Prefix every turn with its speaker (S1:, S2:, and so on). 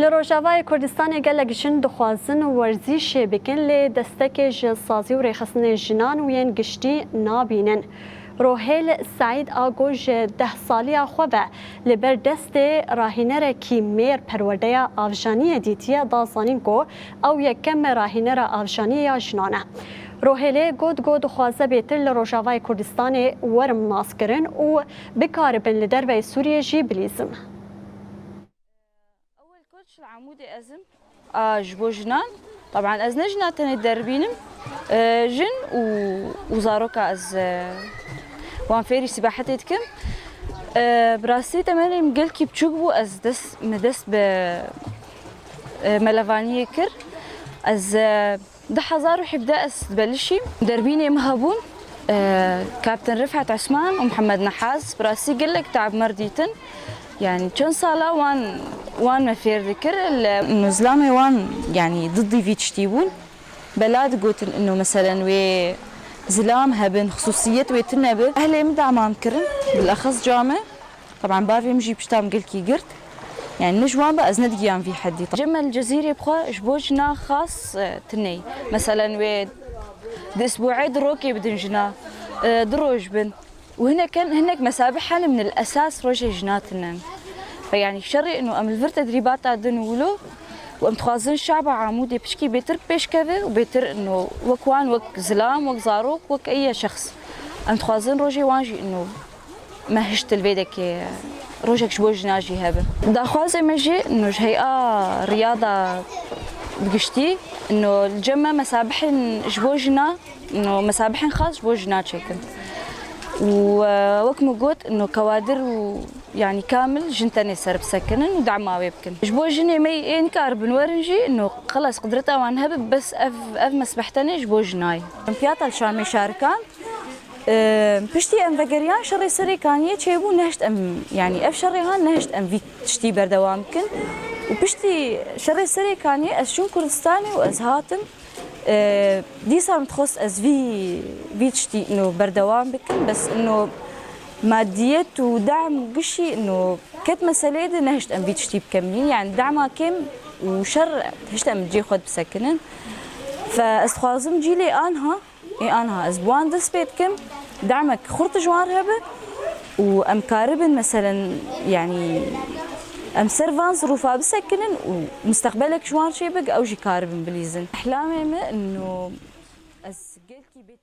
S1: لروجاوای کردستان گلک جن دخوازن ورزش بکن لی دستک جسازی و ریخستن جنان و ین گشتی نابینن. روحیل سعید آگوش 10 سالی خوبه لبر دست راهینر کی میر پرورده آفجانی دیتیه دازانین کو او یکم راهینر آفجانی جنانه. روحیل گود خوازه بیتر لروجاوای کردستان ورم ناسکرن و بکار بن لدر و سوریه جی بلیزم.
S2: العمودي أزم جبو جنان طبعا أز نجنا تاني دربينم جن وزاروكا أز وان فيري سباحة يتكم براسي تماني مقلكي بتشوقبو أز مدس بملافانية كر أز ده حزار وحبدا أز تبلشي دربيني مهابون كابتن رفعت عثمان ومحمد نحاس براسي قلك تعب مرديتن يعني كان صالة وان ما فير ذكر انه زلامي وان يعني ضدي في تشتيبون بلاد قلت انه مثلا وي زلام هبن خصوصية ويتنبر اهلي مدعمان كرن بالاخص جامع طبعا بافي مجيب شتام قلكي قرت يعني نجوان بقى ازند قيام في حدي جمع الجزيرة بخوا جبوجنا خاص تني مثلا وي دي اسبوعي دروكي بدن جنا دروج بن وهنا كان هناك مسابح من الاساس روجي جناتنا فيعني شري انه ام الفر تدريبات دنولو وام تخازن الشعب عمودي بشكي بيتر بيشكذا وبيتر انه وكوان وك زلام وك زاروك وك اي شخص ام تخازن روجي واجي انه ما هشت البيدك روجك شبوج ناجي هذا دا خوازي مجي انه هيئه رياضه بقشتي انه الجمع مسابح جبوجنا انه مسابح خاص جبوجنا شكل ووك موجود انه كوادر يعني كامل جنتني سرب سكنن ودعماوي بكن جبو جني مي انكار بنورنجي انه خلص قدرتها وانها بس اف مسبحتني جبو جناي بياتا الشامي شاركان بشتي ام فقريان شري سري كان يتشيبو نهشت ام يعني اف شريهان نهشت ام في تشتي بردوامكن وبشتي شري سري كان اشون كردستاني وازهاتم دي صار متخصص از في تشتي انه بردوام بكن بس انه ماديات ودعم قشي انه كت مسألة دي نهشت ام في تشتي بكملين يعني دعمها كم وشر هشت ام تجي خد بسكنن فاستخوازم جيلي انها اسبوان دس بيت كم دعمك خرط جوار هبه وام كاربن مثلا يعني ام سيرفانس روفا بسكنن ومستقبلك شوار شي بق او جي كاربن بليزن احلامي انه اسجلكي بيت